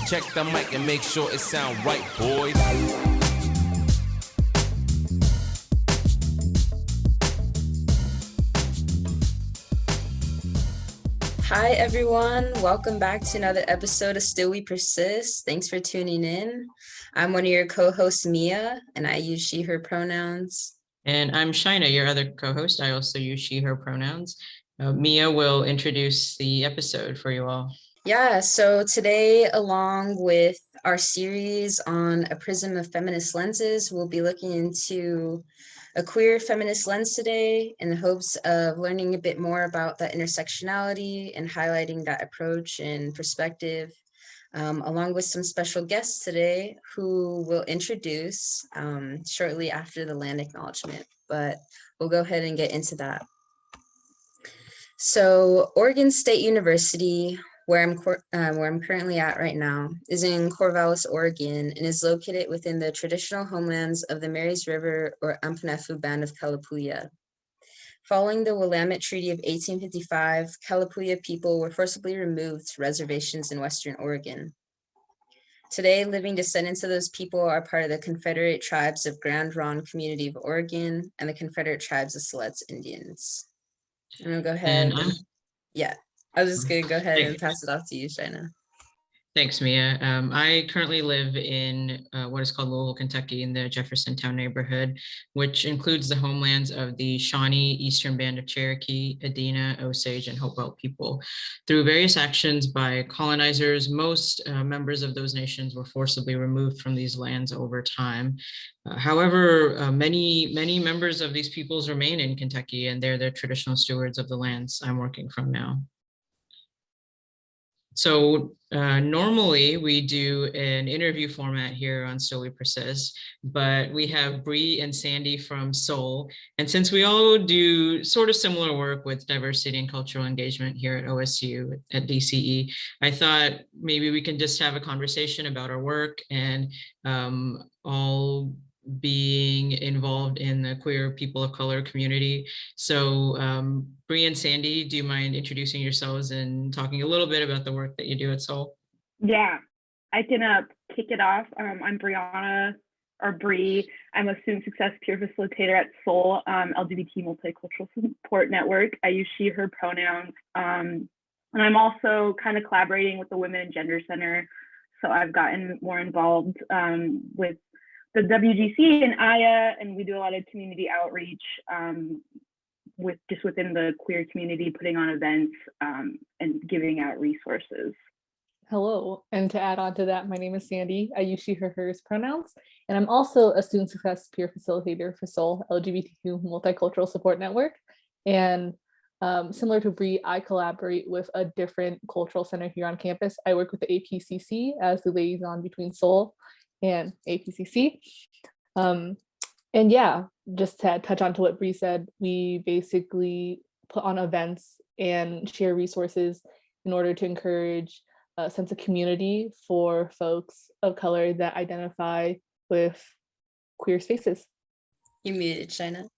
Check the mic and make sure it sound right, boys. Hi everyone, welcome back to another episode of Still We Persist. Thanks for tuning in. I'm one of your co-hosts, Mia, and I use she, her pronouns. And I'm Shaina, your other co-host. I also use she, her pronouns. Mia will introduce the episode for you all. Yeah, so today, along with our series on a prism of feminist lenses, we'll be looking into a queer feminist lens today in the hopes of learning a bit more about that intersectionality and highlighting that approach and perspective, along with some special guests today who will introduce shortly after the land acknowledgement, but we'll go ahead and get into that. So Oregon State University, where I'm currently at right now, is in Corvallis, Oregon, and is located within the traditional homelands of the Marys River or Ampnefu Band of Kalapuya. Following the Willamette Treaty of 1855, Kalapuya people were forcibly removed to reservations in Western Oregon. Today, living descendants of those people are part of the Confederate Tribes of Grand Ronde Community of Oregon and the Confederate Tribes of Siletz Indians. I'm gonna go ahead. I was just gonna go ahead and pass it off to you, Shaina. Thanks, Mia. I currently live in what is called Louisville, Kentucky, in the Jeffersontown neighborhood, which includes the homelands of the Shawnee, Eastern Band of Cherokee, Adena, Osage, and Hopewell people. Through various actions by colonizers, most members of those nations were forcibly removed from these lands over time. However, many members of these peoples remain in Kentucky, and they're the traditional stewards of the lands I'm working from now. So normally we do an interview format here on Still We Persist, but we have Bree and Sandy from Seoul. And since we all do sort of similar work with diversity and cultural engagement here at OSU at DCE, I thought maybe we can just have a conversation about our work and all being involved in the queer people of color community. So Bree and Sandy, do you mind introducing yourselves and talking a little bit about the work that you do at Seoul? Yeah, I can kick it off. I'm Breanna, or Bree. I'm a student success peer facilitator at Seoul LGBT Multicultural Support Network. I use she, her pronouns. And I'm also kind of collaborating with the Women and Gender Center. So I've gotten more involved with the WGC and AYA, and we do a lot of community outreach within the queer community, putting on events and giving out resources. Hello, and to add on to that, my name is Sandy. I use she, her, hers pronouns, and I'm also a student success peer facilitator for Seoul LGBTQ Multicultural Support Network. And similar to Bree, I collaborate with a different cultural center here on campus. I work with the APCC as the liaison between Seoul and APCC. And yeah, just to touch on to what Bree said, we basically put on events and share resources in order to encourage a sense of community for folks of color that identify with queer spaces. You muted, Shaina.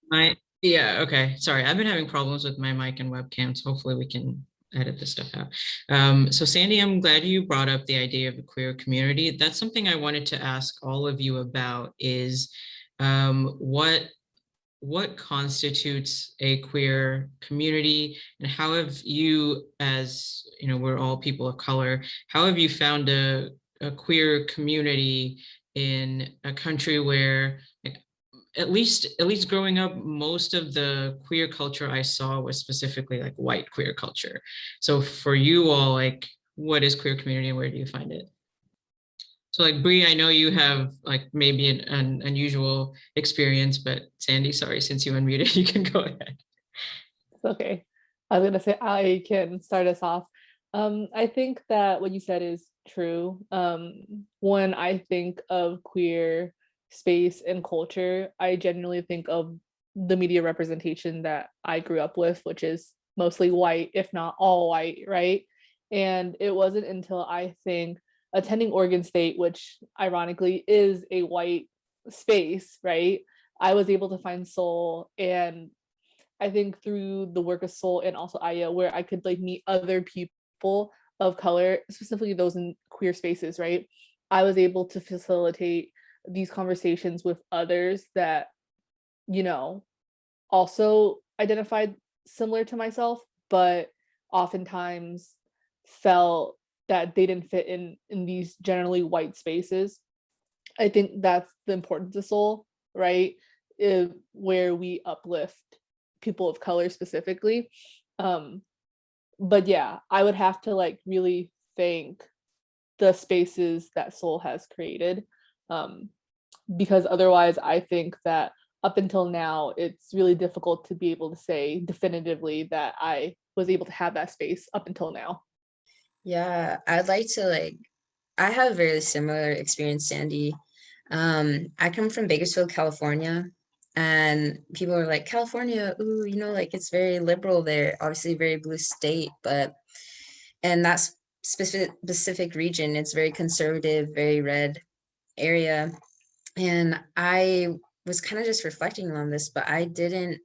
Yeah, okay. Sorry, I've been having problems with my mic and webcam, so hopefully we can edit this stuff out. So Sandy, I'm glad you brought up the idea of the queer community. That's something I wanted to ask all of you about is what constitutes a queer community, and how have you, as you know, we're all people of color, how have you found a queer community in a country where at least growing up, most of the queer culture I saw was specifically like white queer culture. So for you all, like, what is queer community and where do you find it? So like Bree, I know you have like maybe an unusual experience, but Sandy, sorry, since you unmuted, you can go ahead. It's okay. I was gonna say I can start us off. I think that what you said is true. When I think of queer space and culture, I genuinely think of the media representation that I grew up with, which is mostly white, if not all white, right? And it wasn't until I think attending Oregon State, which ironically is a white space, right? I was able to find Seoul, and I think through the work of Seoul and also AYA, where I could like meet other people of color, specifically those in queer spaces, right? I was able to facilitate these conversations with others that, you know, also identified similar to myself, but oftentimes felt that they didn't fit in these generally white spaces. I think that's the importance of Soul, right? Where we uplift people of color specifically. But yeah, I would have to like really thank the spaces that Soul has created, because otherwise I think that up until now, it's really difficult to be able to say definitively that I was able to have that space up until now. Yeah, I'd like to like, I have a very similar experience, Sandy. I come from Bakersfield, California, and people are like, California, ooh, you know, like it's very liberal there, obviously very blue state, but, and that's specific region, it's very conservative, very red area. And I was kind of just reflecting on this, but I didn't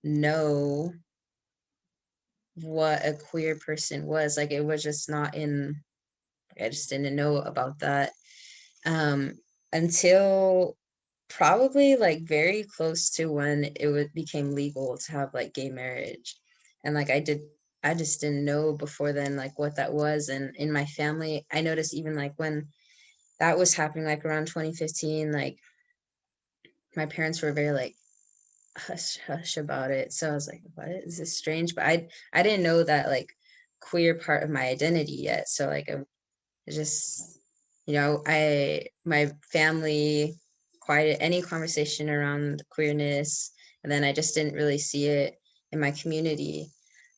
know what a queer person was. Like it was just not in, I just didn't know about that until probably like very close to when became legal to have like gay marriage. And like I just didn't know before then like what that was. And in my family, I noticed even like when that was happening, like around 2015, like my parents were very like hush hush about it. So I was like, what is this strange? But I didn't know that like queer part of my identity yet. So like I just, you know, my family quieted any conversation around queerness, and then I just didn't really see it in my community.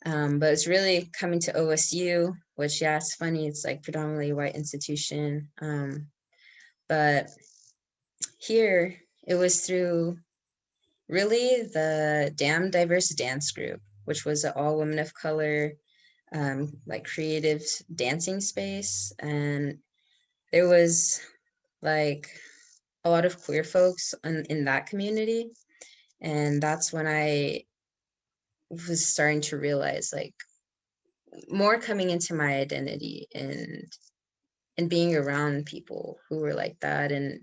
But it's really coming to OSU, which yeah, it's funny, it's like predominantly white institution. But here it was through really the Damn Diverse Dance Group, which was an all women of color, like creative dancing space. And there was like a lot of queer folks in that community. And that's when I was starting to realize like more coming into my identity and being around people who were like that, and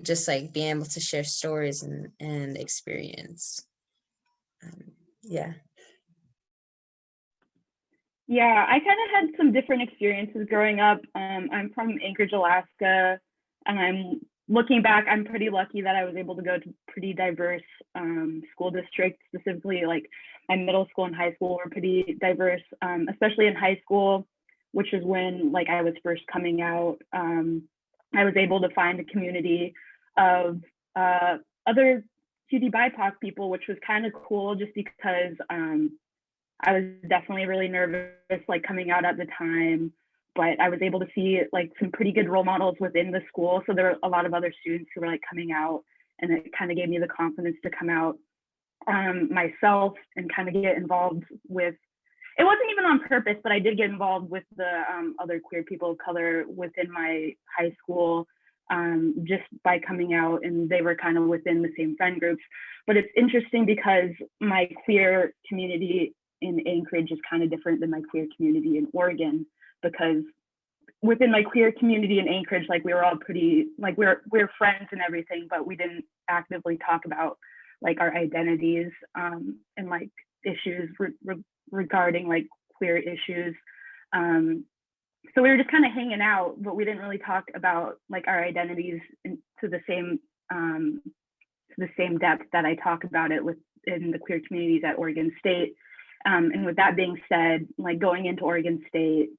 just like being able to share stories and experience. Yeah. Yeah, I kind of had some different experiences growing up. I'm from Anchorage, Alaska, and I'm looking back, I'm pretty lucky that I was able to go to pretty diverse school districts. Specifically, like my middle school and high school were pretty diverse, especially in high school, which is when like I was first coming out. I was able to find a community of other QD BIPOC people, which was kind of cool just because I was definitely really nervous, like coming out at the time, but I was able to see like some pretty good role models within the school. So there were a lot of other students who were like coming out, and it kind of gave me the confidence to come out myself and kind of get involved with, it wasn't even on purpose, but I did get involved with the other queer people of color within my high school just by coming out, and they were kind of within the same friend groups. But it's interesting because my queer community in Anchorage is kind of different than my queer community in Oregon, because within my queer community in Anchorage, like we were all pretty, like we're friends and everything, but we didn't actively talk about like our identities and like issues regarding like queer issues. So we were just kind of hanging out, but we didn't really talk about like our identities to the same depth that I talk about it within the queer communities at Oregon State. And with that being said, like going into Oregon State,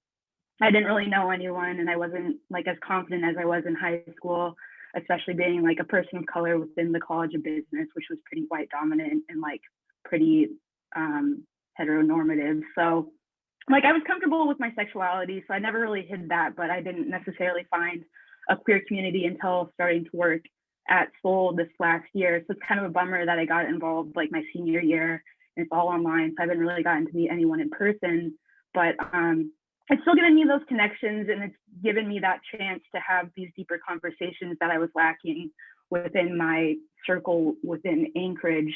I didn't really know anyone, and I wasn't like as confident as I was in high school, especially being like a person of color within the College of Business, which was pretty white dominant and like pretty heteronormative. So like I was comfortable with my sexuality, so I never really hid that, but I didn't necessarily find a queer community until starting to work at Soul this last year. So it's kind of a bummer that I got involved like my senior year. It's all online, so I haven't really gotten to meet anyone in person, but it's still given me those connections, and it's given me that chance to have these deeper conversations that I was lacking within my circle within Anchorage.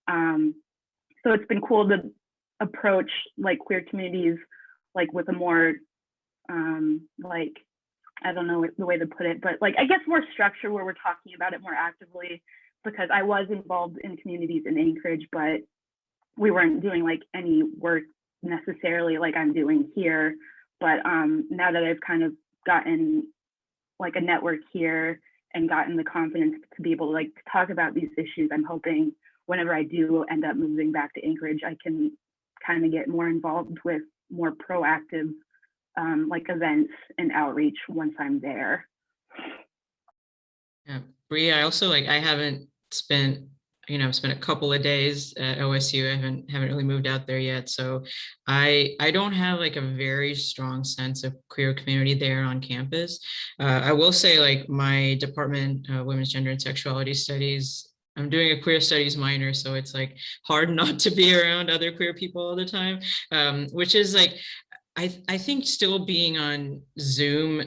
So it's been cool to approach like queer communities like with a more like, I don't know the way to put it, but like, I guess more structure where we're talking about it more actively, because I was involved in communities in Anchorage, but we weren't doing like any work necessarily like I'm doing here. But now that I've kind of gotten like a network here and gotten the confidence to be able to like talk about these issues, I'm hoping whenever I do end up moving back to Anchorage, I can kind of get more involved with more proactive like events and outreach once I'm there. Yeah, Bree, I also I haven't spent, I've spent a couple of days at OSU. I haven't really moved out there yet. So I don't have like a very strong sense of queer community there on campus. I will say like my department, Women's Gender and Sexuality Studies, I'm doing a queer studies minor, so it's like hard not to be around other queer people all the time, which is like, I think still being on Zoom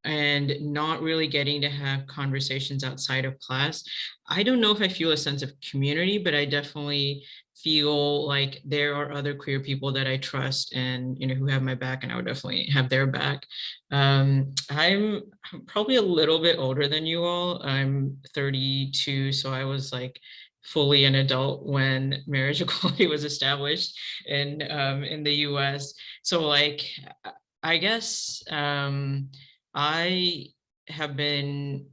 and not really getting to have conversations outside of class. I don't know if I feel a sense of community, but I definitely feel like there are other queer people that I trust and, who have my back, and I would definitely have their back. I'm probably a little bit older than you all. I'm 32, so I was like fully an adult when marriage equality was established in the US. So like, I guess I have been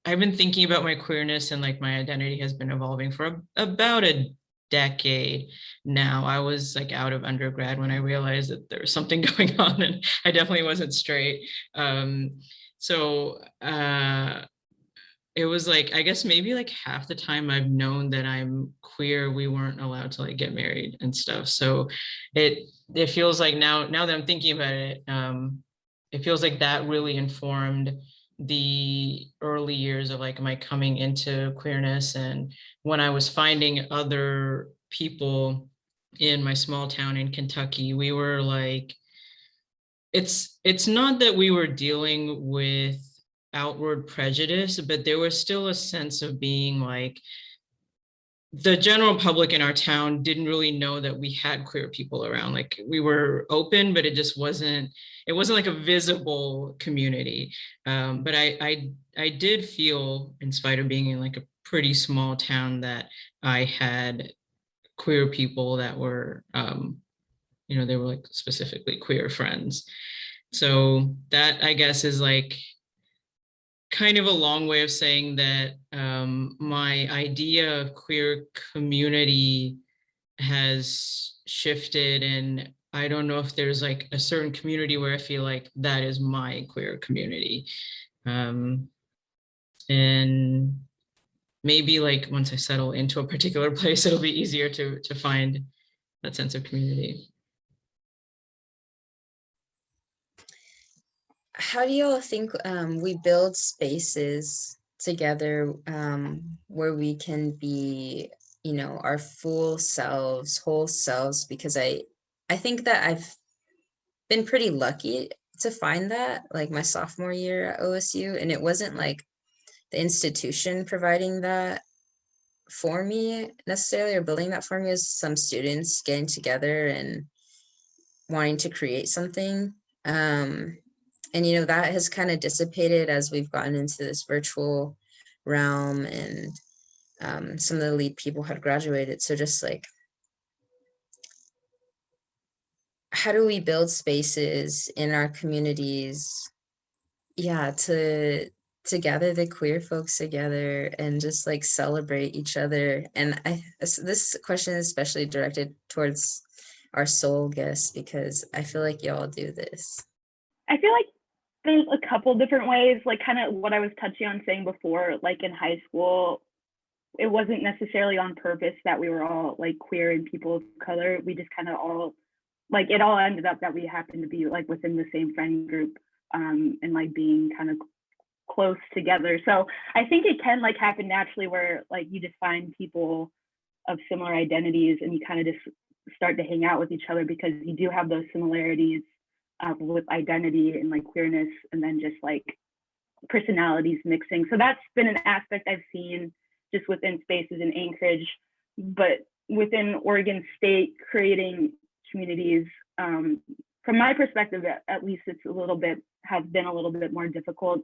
I've been thinking about my queerness, and like my identity has been evolving for about a decade now. I was like out of undergrad when I realized that there was something going on, and I definitely wasn't straight. So it was like, I guess maybe like half the time I've known that I'm queer, we weren't allowed to like get married and stuff. So it feels like now that I'm thinking about it, it feels like that really informed the early years of like my coming into queerness. And when I was finding other people in my small town in Kentucky, we were like, it's not that we were dealing with outward prejudice, but there was still a sense of being like, the general public in our town didn't really know that we had queer people around. Like we were open, but it just wasn't like a visible community. But I did feel, in spite of being in like a pretty small town, that I had queer people that were, they were like specifically queer friends. So that, I guess, is like kind of a long way of saying that my idea of queer community has shifted, and I don't know if there's like a certain community where I feel like that is my queer community. And maybe like once I settle into a particular place, it'll be easier to find that sense of community. How do y'all think we build spaces together where we can be, our full selves, whole selves? Because I think that I've been pretty lucky to find that, like my sophomore year at OSU, and it wasn't like the institution providing that for me necessarily, or building that for me. As some students getting together and wanting to create something. And that has kind of dissipated as we've gotten into this virtual realm, and some of the lead people had graduated. So just like, how do we build spaces in our communities, to gather the queer folks together and just like celebrate each other? And this question is especially directed towards our soul guests, because I feel like y'all do this. I feel like there's a couple different ways, like kind of what I was touching on saying before, like in high school, it wasn't necessarily on purpose that we were all like queer and people of color. We just kind of all, like, it all ended up that we happened to be like within the same friend group, and like being kind of close together. So I think it can like happen naturally where like you just find people of similar identities and you kind of just start to hang out with each other because you do have those similarities with identity and like queerness, and then just like personalities mixing. So that's been an aspect I've seen just within spaces in Anchorage, but within Oregon State, creating communities from my perspective, at least it's has been a little bit more difficult.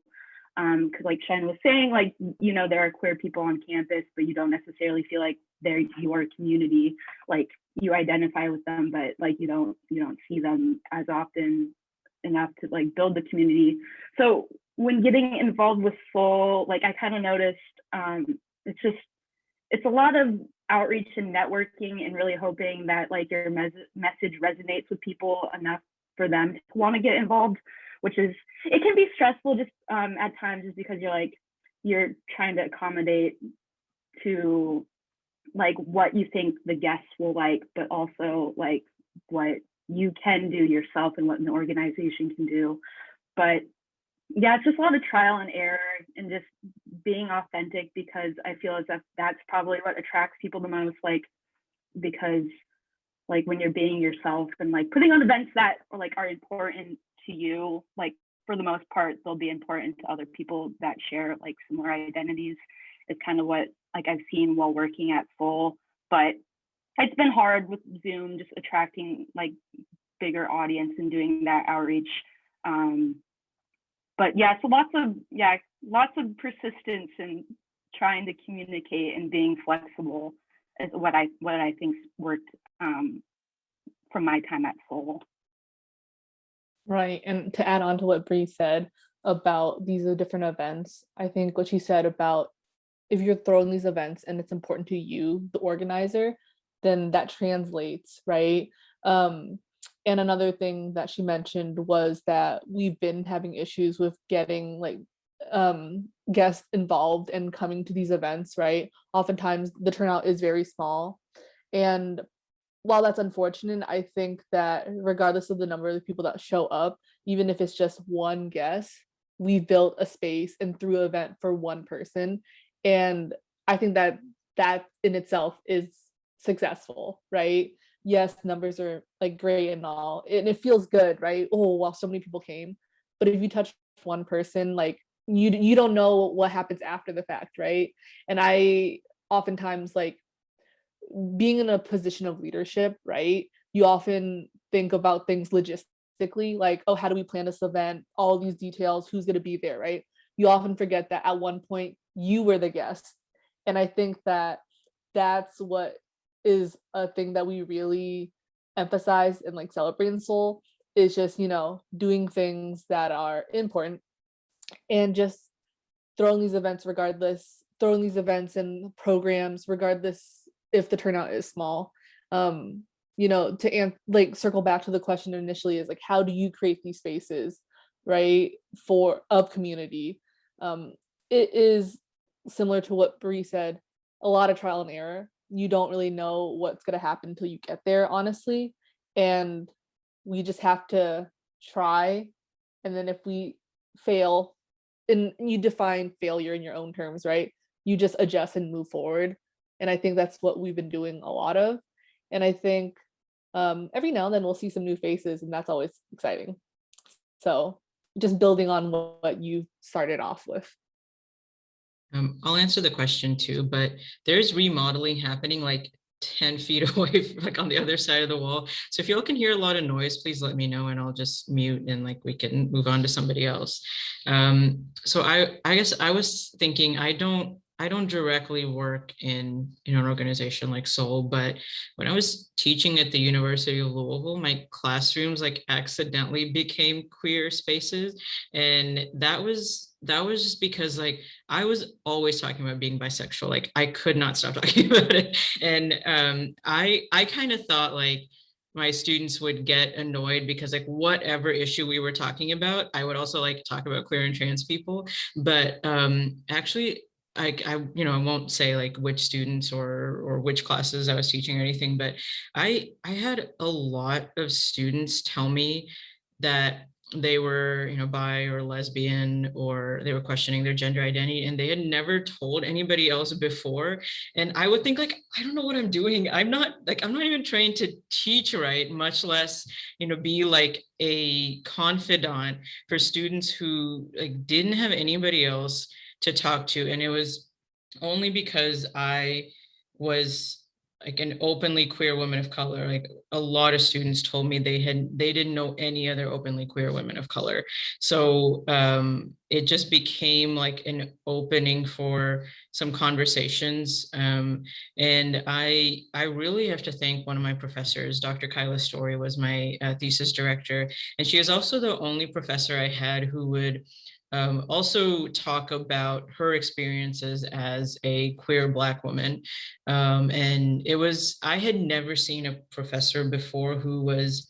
Because like Shaina was saying, like, you know, there are queer people on campus, but you don't necessarily feel like they're your community. Like, you identify with them, but like you don't see them as often enough to like build the community. So when getting involved with Soul, like I kind of noticed it's a lot of outreach and networking and really hoping that like your message resonates with people enough for them to want to get involved, which is, it can be stressful just at times, just because you're trying to accommodate to like what you think the guests will like, but also like what you can do yourself and what an organization can do. But yeah, it's just a lot of trial and error and just being authentic, because I feel as if that's probably what attracts people the most, like, because like when you're being yourself and like putting on events that are like are important to you, like for the most part they'll be important to other people that share like similar identities. It's kind of what like I've seen while working at Soul. But it's been hard with Zoom, just attracting like bigger audience and doing that outreach. But yeah, so lots of persistence and trying to communicate and being flexible is what I think's worked from my time at Soul. Right, and to add on to what Bree said about these are different events, I think what she said about if you're throwing these events and it's important to you, the organizer, then that translates, right? And another thing that she mentioned was that we've been having issues with getting like guests involved and coming to these events, right? Oftentimes the turnout is very small. And while that's unfortunate, I think that regardless of the number of the people that show up, even if it's just one guest, we've built a space and threw an event for one person. And I think that that in itself is successful, right? Yes, numbers are like great and all, and it feels good, right? Oh, wow, so many people came. But if you touch one person, like you don't know what happens after the fact, right? And I oftentimes like being in a position of leadership, right? You often think about things logistically, like, oh, how do we plan this event? All these details, who's going to be there, right? You often forget that at one point you were the guest. And I think that that's what is a thing that we really emphasize and like celebrate in Soul, is just, you know, doing things that are important and just throwing these events and programs regardless if the turnout is small. You know, to like circle back to the question initially is like, how do you create these spaces, right, of community? It is similar to what Bree said, a lot of trial and error. You don't really know what's going to happen until you get there, honestly. And we just have to try. And then if we fail, and you define failure in your own terms, right? You just adjust and move forward. And I think that's what we've been doing a lot of. And I think every now and then we'll see some new faces, and that's always exciting. So just building on what you started off with. I'll answer the question too, but there's remodeling happening like 10 feet away, like on the other side of the wall. So if y'all can hear a lot of noise, please let me know and I'll just mute and like we can move on to somebody else. So I guess I was thinking, I don't directly work in an organization like Soul, but when I was teaching at the University of Louisville, my classrooms like accidentally became queer spaces. And that was just because like I was always talking about being bisexual. Like I could not stop talking about it. And I kind of thought like my students would get annoyed because like whatever issue we were talking about, I would also like talk about queer and trans people. But actually, I won't say like which students or which classes I was teaching or anything, but I had a lot of students tell me that they were, bi or lesbian, or they were questioning their gender identity and they had never told anybody else before. And I would think like, I don't know what I'm doing. I'm not even trained to teach, right? Much less, be like a confidant for students who like didn't have anybody else to talk to. And it was only because I was like an openly queer woman of color. Like a lot of students told me they didn't know any other openly queer women of color. So it just became like an opening for some conversations. And I really have to thank one of my professors. Dr. Kyla Story was my thesis director. And she is also the only professor I had who would also talk about her experiences as a queer Black woman. And I had never seen a professor before who was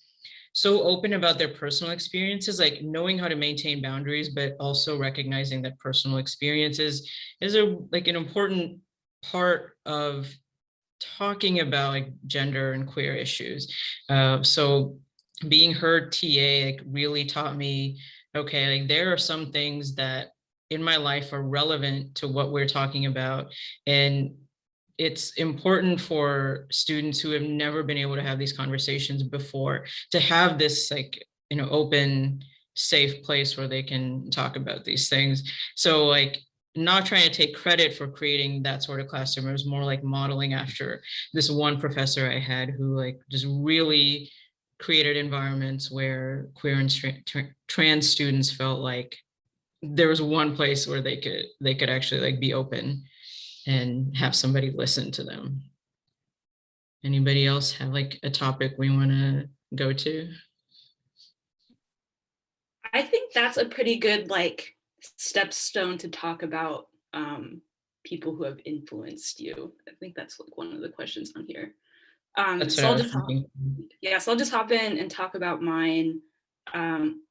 so open about their personal experiences, like knowing how to maintain boundaries, but also recognizing that personal experiences is like an important part of talking about like gender and queer issues. So being her TA like really taught me, okay, like there are some things that in my life are relevant to what we're talking about. And it's important for students who have never been able to have these conversations before to have this like, open, safe place where they can talk about these things. So like not trying to take credit for creating that sort of classroom. It was more like modeling after this one professor I had who like just really created environments where queer and trans students felt like there was one place where they could actually like be open and have somebody listen to them. Anybody else have like a topic we want to go to? I think that's a pretty good like stepstone to talk about people who have influenced you. I think that's like one of the questions on here. That's So what I I'll was just thinking. so I'll just hop in and talk about mine.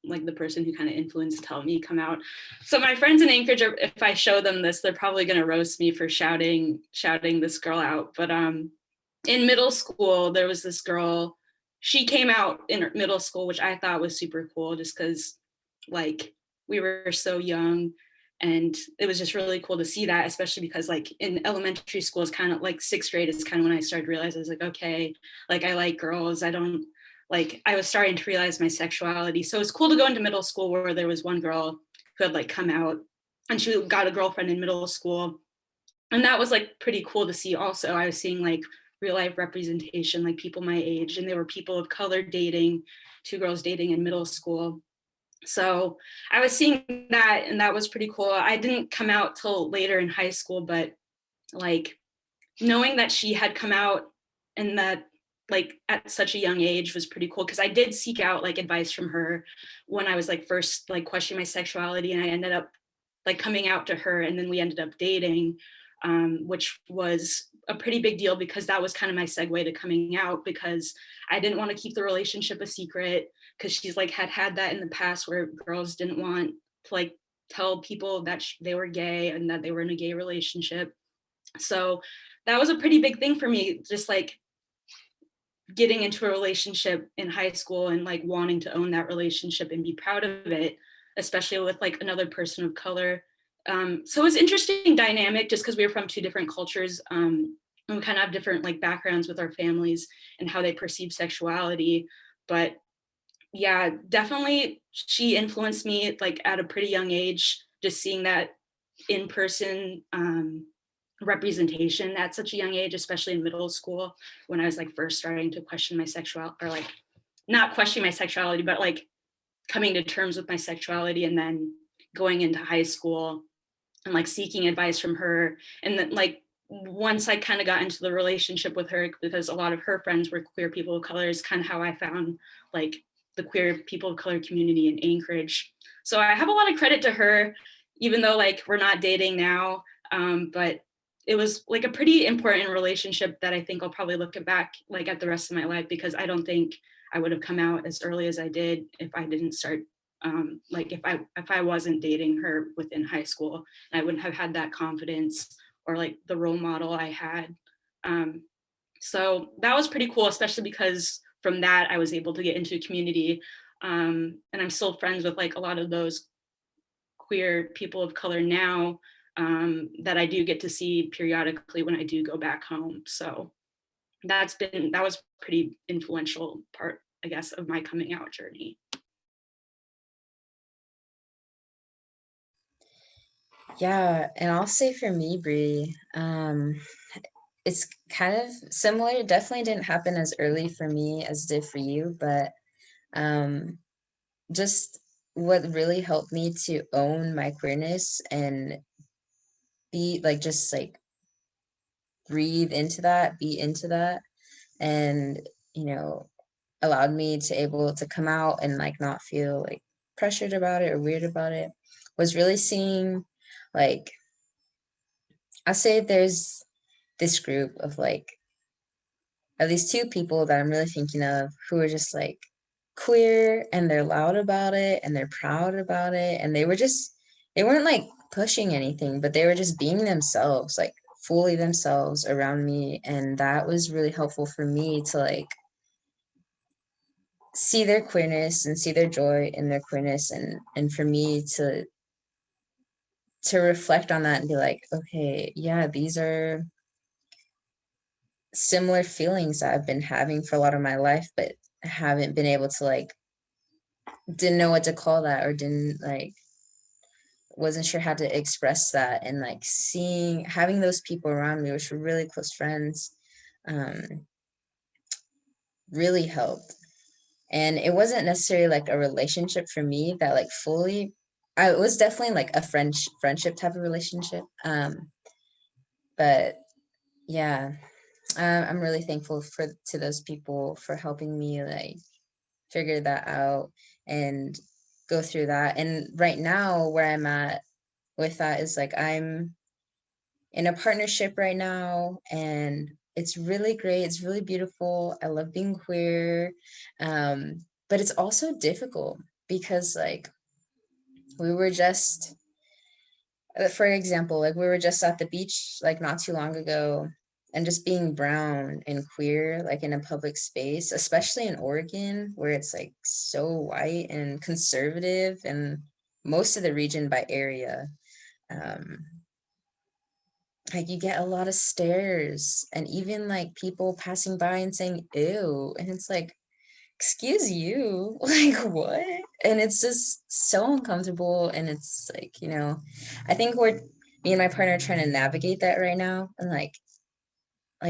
Like the person who kind of influenced helped me come out. So my friends in Anchorage, if I show them this, they're probably gonna roast me for shouting this girl out. But in middle school, there was this girl. She came out in middle school, which I thought was super cool, just because like we were so young, and it was just really cool to see that, especially because like in elementary school is kind of like 6th grade is kind of when I started realizing I was like, okay, like I like girls. I don't like, I was starting to realize my sexuality. So it's cool to go into middle school where there was one girl who had like come out and she got a girlfriend in middle school. And that was like pretty cool to see. Also, I was seeing like real life representation, like people my age, and there were people of color dating, 2 girls dating in middle school. So I was seeing that, and that was pretty cool. I didn't come out till later in high school, but like knowing that she had come out and that like at such a young age was pretty cool, because I did seek out like advice from her when I was like first like questioning my sexuality, and I ended up like coming out to her, and then we ended up dating, which was a pretty big deal because that was kind of my segue to coming out, because I didn't want to keep the relationship a secret, because she's like had that in the past where girls didn't want to like tell people that they were gay and that they were in a gay relationship. So that was a pretty big thing for me, just like getting into a relationship in high school and like wanting to own that relationship and be proud of it, especially with like another person of color. So it was interesting dynamic just because we were from 2 different cultures, and we kind of have different like backgrounds with our families and how they perceive sexuality. But yeah, definitely she influenced me like at a pretty young age, just seeing that in person representation at such a young age, especially in middle school when I was like first starting to question my sexuality, or like not questioning my sexuality, but like coming to terms with my sexuality, and then going into high school and like seeking advice from her. And then like once I kind of got into the relationship with her, because a lot of her friends were queer people of color, is kind of how I found like the queer people of color community in Anchorage. So I have a lot of credit to her, even though like we're not dating now, but it was like a pretty important relationship that I think I'll probably look back like at the rest of my life, because I don't think I would have come out as early as I did if I didn't start like if I wasn't dating her within high school, I wouldn't have had that confidence or like the role model I had. So that was pretty cool, especially because from that I was able to get into a community, and I'm still friends with like a lot of those queer people of color now, that I do get to see periodically when I do go back home. So that was pretty influential part, I guess, of my coming out journey. Yeah, and I'll say for me, Bree, it's kind of similar. It definitely didn't happen as early for me as it did for you, but just what really helped me to own my queerness and be like, just like breathe into that, be into that, and, you know, allowed me to able to come out and like not feel like pressured about it or weird about it, was really seeing, like, I say there's this group of like at least two people that I'm really thinking of who are just like queer, and they're loud about it and they're proud about it, and they weren't like pushing anything, but they were just being themselves, like fully themselves around me. And that was really helpful for me to like see their queerness and see their joy in their queerness, and for me to reflect on that and be like, okay, yeah, these are similar feelings that I've been having for a lot of my life, but haven't been able to like, didn't know what to call that, or didn't like, wasn't sure how to express that. And like having those people around me, which were really close friends, really helped. And it wasn't necessarily like a relationship for me that like fully, it was definitely like a friendship type of relationship. But yeah, I'm really thankful to those people for helping me like figure that out and go through that. And right now where I'm at with that is like, I'm in a partnership right now, and it's really great. It's really beautiful. I love being queer. But it's also difficult because like we were just, for example, like we were just at the beach like not too long ago, and just being brown and queer, like in a public space, especially in Oregon, where it's like so white and conservative, and most of the region by area, like you get a lot of stares, and even like people passing by and saying ew, and it's like, excuse you, like what? And it's just so uncomfortable. And it's like, I think me and my partner are trying to navigate that right now, and like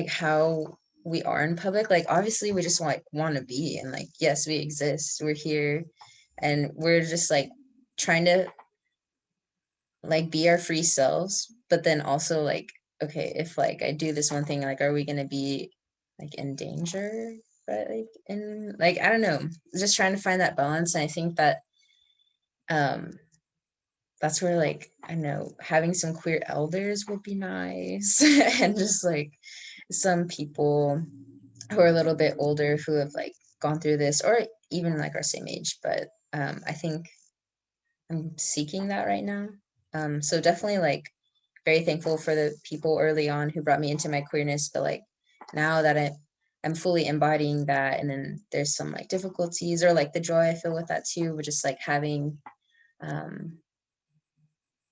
how we are in public. Like obviously we just want to be, and like, yes, we exist, we're here, and we're just like trying to like be our free selves. But then also like, okay, if like I do this one thing, like are we gonna be like in danger? But like, and like, I don't know, just trying to find that balance. And I think that that's where like, I know having some queer elders would be nice and just like some people who are a little bit older who have like gone through this, or even like our same age. But I think I'm seeking that right now. So definitely like very thankful for the people early on who brought me into my queerness, but like now that I'm fully embodying that, and then there's some like difficulties or like the joy I feel with that too, but just like having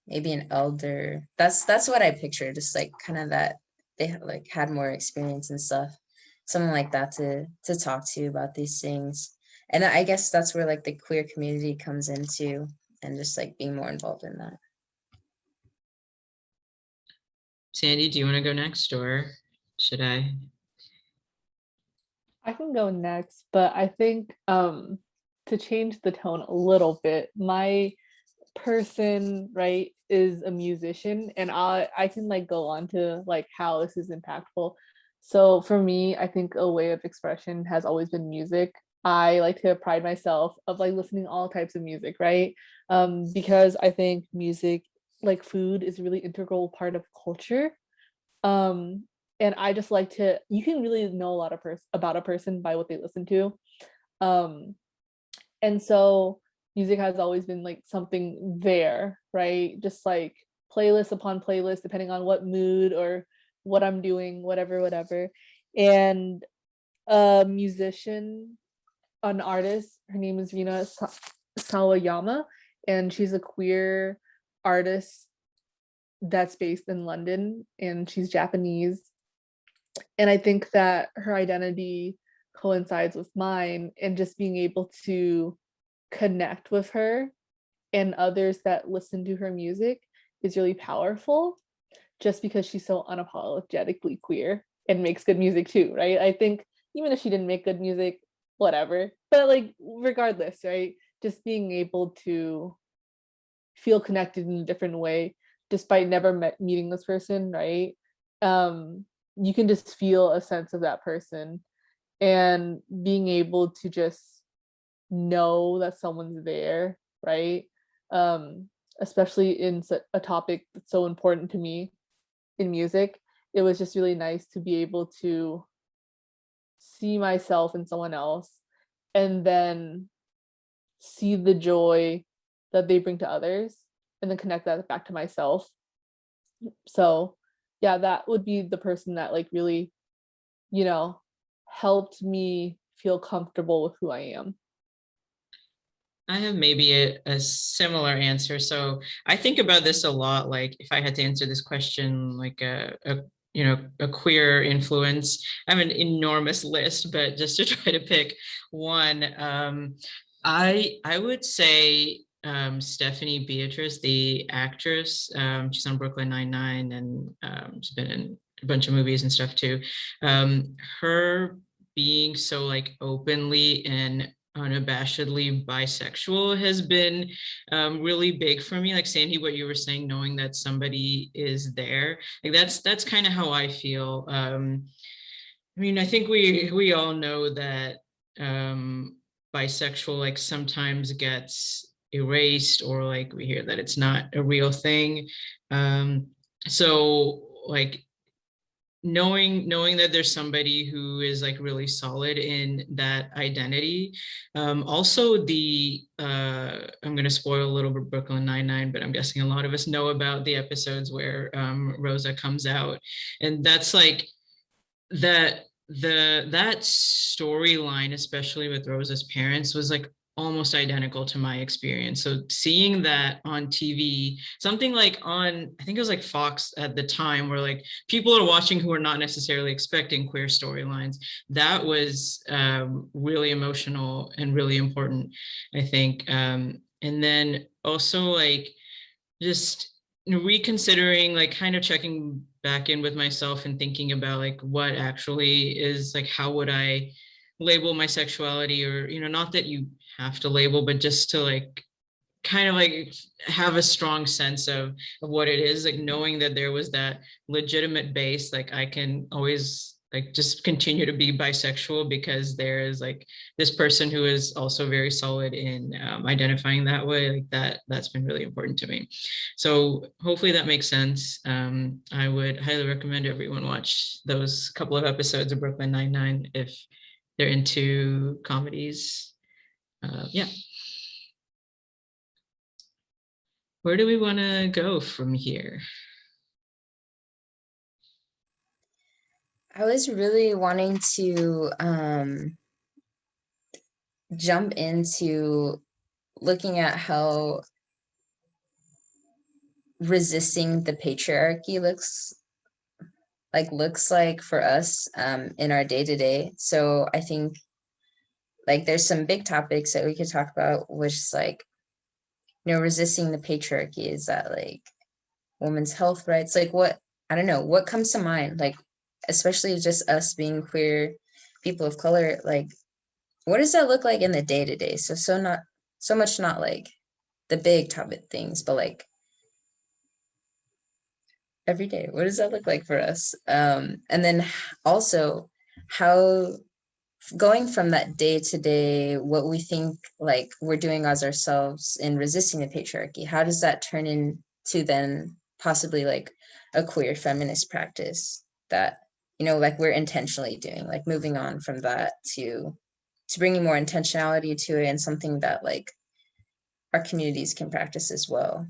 maybe an elder. That's what I picture, just like kind of that they like had more experience and stuff, someone like that to talk to about these things. And I guess that's where like the queer community comes into, and just like being more involved in that. Sandy, do you want to go next, or should I? I can go next, but I think to change the tone a little bit, my person, right, is a musician, and I can like go on to like how this is impactful. So for me, I think a way of expression has always been music. I like to pride myself of like listening to all types of music, right? Because I think music, like food, is a really integral part of culture. And I just like to, you can really know a lot of about a person by what they listen to. And so music has always been like something there, right? Just like playlist upon playlist, depending on what mood or what I'm doing, whatever. And a musician, an artist, her name is Breanna Sawayama, and she's a queer artist that's based in London, and she's Japanese. And I think that her identity coincides with mine, and just being able to connect with her and others that listen to her music is really powerful, just because she's so unapologetically queer. and makes good music too, right? I think even if she didn't make good music, whatever, but like regardless, right? Just being able to feel connected in a different way, despite never meeting this person, right? You can just feel a sense of that person, and being able to just know that someone's there, right? Especially in a topic that's so important to me in music, it was just really nice to be able to see myself in someone else, and then see the joy that they bring to others, and then connect that back to myself. So yeah, that would be the person that like really, you know, helped me feel comfortable with who I am. I have maybe a similar answer. So I think about this a lot. Like if I had to answer this question, like a queer influence, I have an enormous list, but just to try to pick one, I would say Stephanie Beatrice, the actress. She's on Brooklyn Nine-Nine, and she's been in a bunch of movies and stuff too. Her being so like openly and unabashedly bisexual has been really big for me. Like Sandy, what you were saying, knowing that somebody is there, like that's kind of how I feel. I mean, I think we all know that bisexual like sometimes gets erased, or like we hear that it's not a real thing. So like knowing that there's somebody who is like really solid in that identity. Also the I'm going to spoil a little bit Brooklyn Nine-Nine, but I'm guessing a lot of us know about the episodes where Rosa comes out, and that's like that storyline, especially with Rosa's parents, was like almost identical to my experience. So seeing that on TV, something like on, I think it was like Fox at the time, where like people are watching who are not necessarily expecting queer storylines, that was really emotional and really important, I think. And then also like just reconsidering, like kind of checking back in with myself and thinking about like what actually is like, how would I label my sexuality, or not that you have to label, but just to like kind of like have a strong sense of what it is, like knowing that there was that legitimate base, like I can always like just continue to be bisexual because there is like this person who is also very solid in identifying that way. Like that's been really important to me. So hopefully that makes sense. I would highly recommend everyone watch those couple of episodes of Brooklyn Nine-Nine if they're into comedies. Yeah. Where do we want to go from here? I was really wanting to jump into looking at how resisting the patriarchy looks like for us in our day-to-day. So I think like there's some big topics that we could talk about, which is like, resisting the patriarchy. Is that like women's health rights? Like what, I don't know, what comes to mind? Like, especially just us being queer people of color, like what does that look like in the day-to-day? So not so much, not like the big topic things, but like every day, what does that look like for us? And then also how, going from that day to day, what we think like we're doing as ourselves in resisting the patriarchy, how does that turn into then possibly like a queer feminist practice that, like we're intentionally doing, like moving on from that to bringing more intentionality to it, and something that like our communities can practice as well.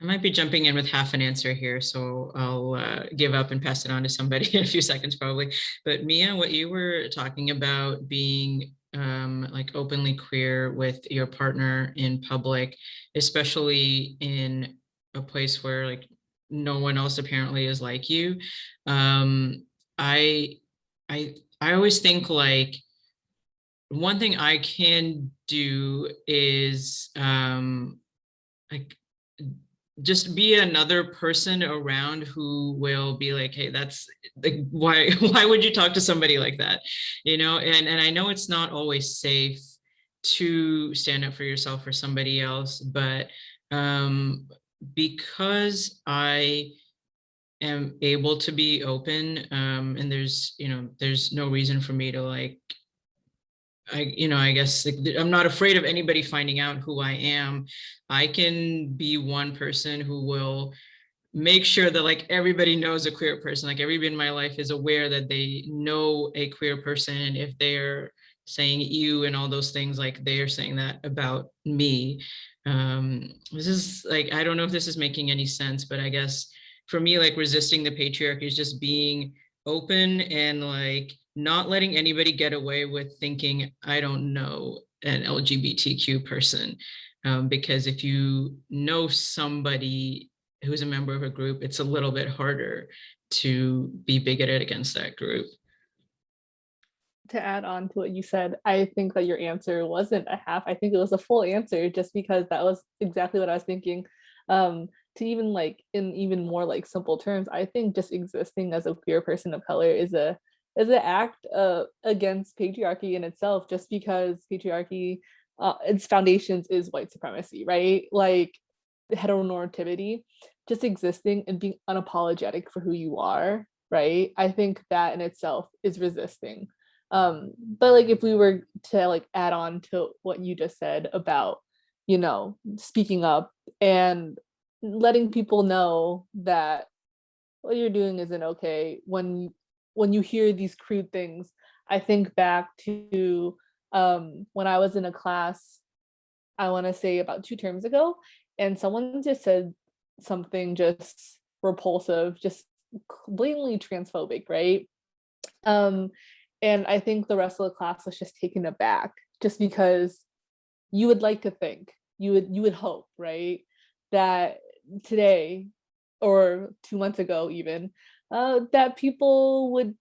I might be jumping in with half an answer here, so I'll give up and pass it on to somebody in a few seconds probably. But Mia, what you were talking about being like openly queer with your partner in public, especially in a place where like no one else apparently is like you. I always think like one thing I can do is like just be another person around who will be like, hey, that's like, why would you talk to somebody like that? You know, and I know it's not always safe to stand up for yourself or somebody else, but because I am able to be open, and there's, you know, there's no reason for me to like, I guess like, I'm not afraid of anybody finding out who I am. I can be one person who will make sure that like everybody knows a queer person, like everybody in my life is aware that they know a queer person. And if they're saying you and all those things, like they are saying that about me. This is like, I don't know if this is making any sense, but I guess for me, like resisting the patriarchy is just being open and like not letting anybody get away with thinking I don't know an LGBTQ person. Because if you know somebody who's a member of a group, it's a little bit harder to be bigoted against that group. To add on to what you said, I think that your answer wasn't a half. I think it was a full answer, just because that was exactly what I was thinking. To even like in even more like simple terms, I think just existing as a queer person of color is an act against patriarchy in itself, just because patriarchy, its foundations is white supremacy, right? Like heteronormativity, just existing and being unapologetic for who you are, right? I think that in itself is resisting. But like if we were to like add on to what you just said about, you know, speaking up and letting people know that what you're doing isn't okay, when you hear these crude things, I think back to when I was in a class, I want to say about 2 terms ago, and someone just said something just repulsive, just blatantly transphobic, right? And I think the rest of the class was just taken aback, just because you would like to think, you would hope, right, that today or 2 months ago even, that people would,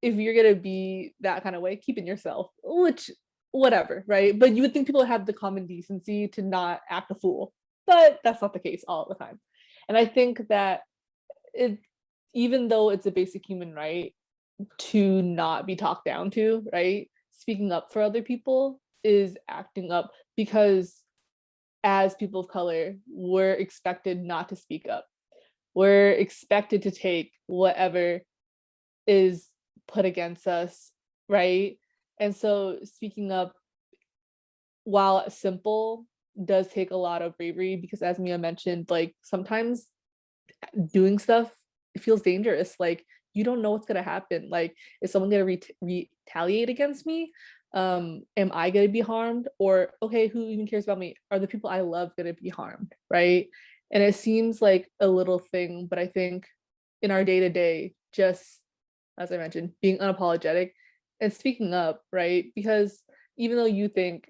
if you're gonna be that kind of way, keep it yourself, which whatever, right? But you would think people have the common decency to not act a fool, but that's not the case all the time. And I think that it, even though it's a basic human right to not be talked down to, right? Speaking up for other people is acting up, because as people of color, we're expected not to speak up. We're expected to take whatever is put against us, right? And so speaking up, while simple, does take a lot of bravery, because as Mia mentioned, like sometimes doing stuff, it feels dangerous. Like you don't know what's gonna happen. Like, is someone gonna retaliate against me? Am I gonna be harmed? Or okay, who even cares about me? Are the people I love gonna be harmed, right? And it seems like a little thing, but I think in our day-to-day, just as I mentioned, being unapologetic and speaking up, right? Because even though you think,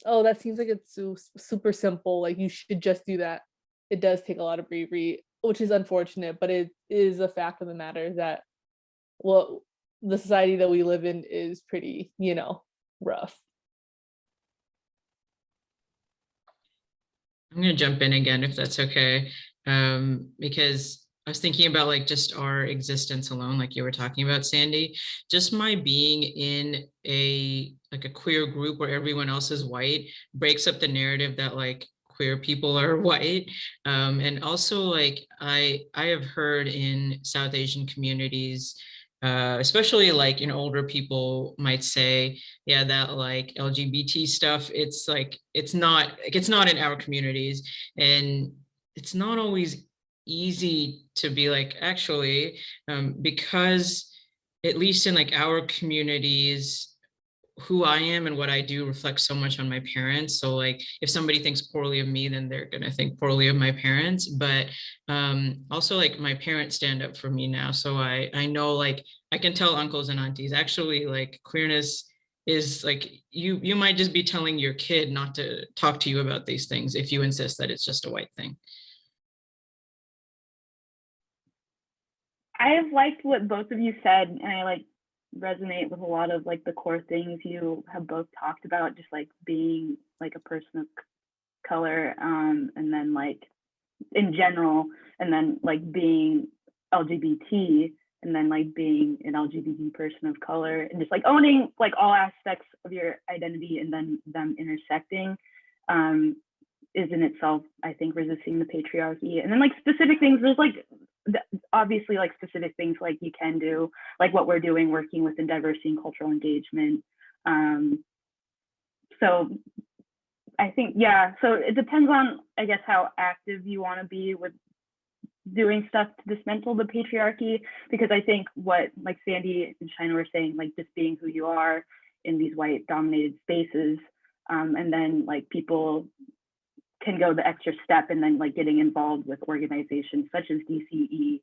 oh, that seems like it's super simple, like you should just do that, it does take a lot of bravery, which is unfortunate, but it is a fact of the matter that, well, the society that we live in is pretty, you know, rough. I'm going to jump in again if that's okay, because I was thinking about like just our existence alone, like you were talking about, Sandy. Just my being in a queer group where everyone else is white breaks up the narrative that like queer people are white. And also like I have heard in South Asian communities, especially like in older people might say, yeah, that like LGBT stuff, it's like it's not in our communities. And it's not always easy to be like, actually, because at least in like our communities, who I am and what I do reflects so much on my parents. So like if somebody thinks poorly of me, then they're gonna think poorly of my parents. But also like my parents stand up for me now. So I know like I can tell uncles and aunties, actually like queerness is like, you might just be telling your kid not to talk to you about these things if you insist that it's just a white thing. I have liked what both of you said, and I like resonate with a lot of like the core things you have both talked about, just like being like a person of color, and then like in general, and then like being LGBT, and then like being an LGBT person of color, and just like owning like all aspects of your identity and then them intersecting is in itself, I think, resisting the patriarchy. And then like specific things, there's like obviously like specific things like you can do, like what we're doing, working within diversity and cultural engagement. So I think, yeah, so it depends on, I guess, how active you want to be with doing stuff to dismantle the patriarchy, because I think what like Sandy and Shaina were saying, like just being who you are in these white dominated spaces, and then like people can go the extra step and then like getting involved with organizations such as DCE,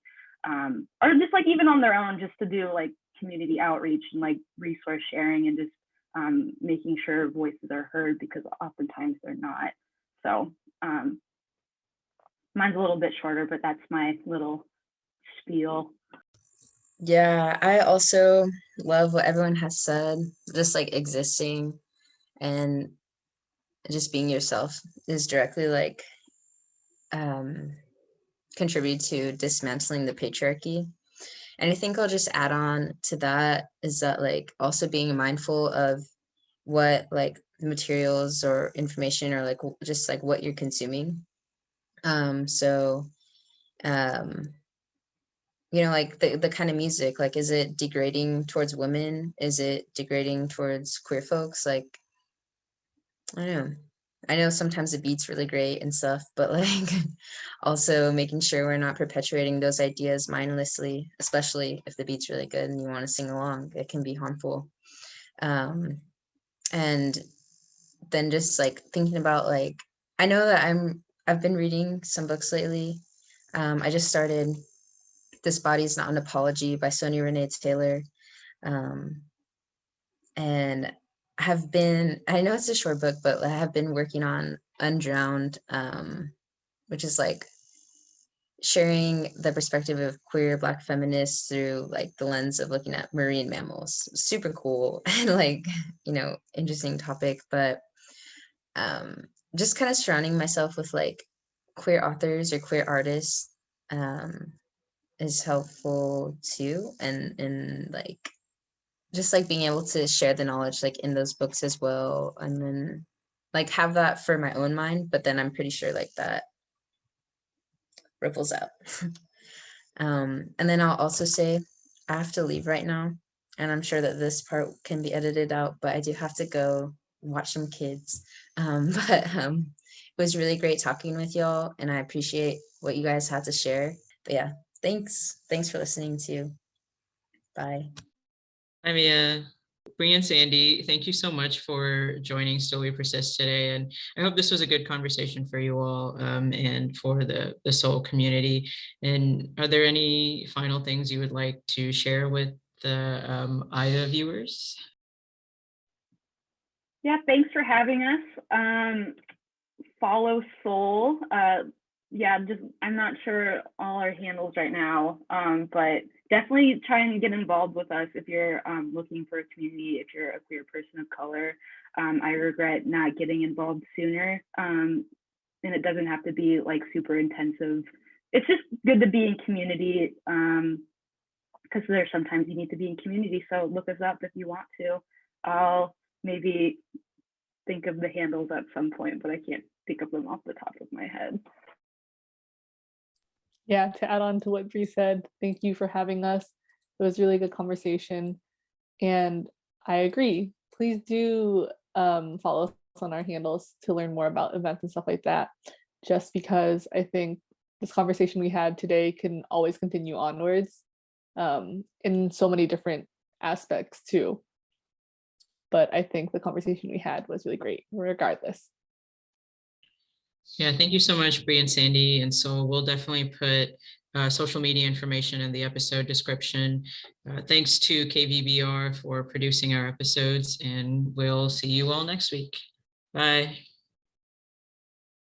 or just like even on their own, just to do like community outreach and like resource sharing and just making sure voices are heard, because oftentimes they're not. So mine's a little bit shorter, but that's my little spiel. Yeah, I also love what everyone has said. Just like existing and just being yourself is directly like contribute to dismantling the patriarchy. And I think I'll just add on to that is that like also being mindful of what like materials or information or like just like what you're consuming. You know, like the kind of music, like, is it degrading towards women? Is it degrading towards queer folks? Like, I don't know. I know sometimes the beat's really great and stuff, but like also making sure we're not perpetuating those ideas mindlessly, especially if the beat's really good and you want to sing along, it can be harmful. And then just like thinking about like, I know that I've been reading some books lately. I just started This Body's Not an Apology by Sonia Renee Taylor. And I know it's a short book, but I have been working on Undrowned, which is like sharing the perspective of queer Black feminists through like the lens of looking at marine mammals. Super cool and like, you know, interesting topic, but just kind of surrounding myself with like queer authors or queer artists is helpful too, and like just like being able to share the knowledge like in those books as well, and then like have that for my own mind, but then I'm pretty sure like that ripples out. And then I'll also say I have to leave right now, and I'm sure that this part can be edited out, but I do have to go watch some kids. It was really great talking with y'all, and I appreciate what you guys had to share. But yeah, thanks for listening too. Bye. Hi, Mia. Breanna and Sandy, thank you so much for joining Still We Persist today. And I hope this was a good conversation for you all and for the Soul community. And are there any final things you would like to share with the IDA viewers? Yeah, thanks for having us. Follow Soul. Yeah, just I'm not sure all our handles right now, but definitely try and get involved with us if you're looking for a community, if you're a queer person of color. I regret not getting involved sooner, and it doesn't have to be like super intensive. It's just good to be in community, because there's sometimes you need to be in community. So look us up if you want to. I'll maybe think of the handles at some point, but I can't think of them off the top of my head. Yeah, to add on to what Bree said, thank you for having us. It was really good conversation. And I agree. Please do follow us on our handles to learn more about events and stuff like that, just because I think this conversation we had today can always continue onwards in so many different aspects too. But I think the conversation we had was really great regardless. Yeah, thank you so much, Bree and Sandy. And so we'll definitely put social media information in the episode description. Thanks to KBVR for producing our episodes, and we'll see you all next week. Bye.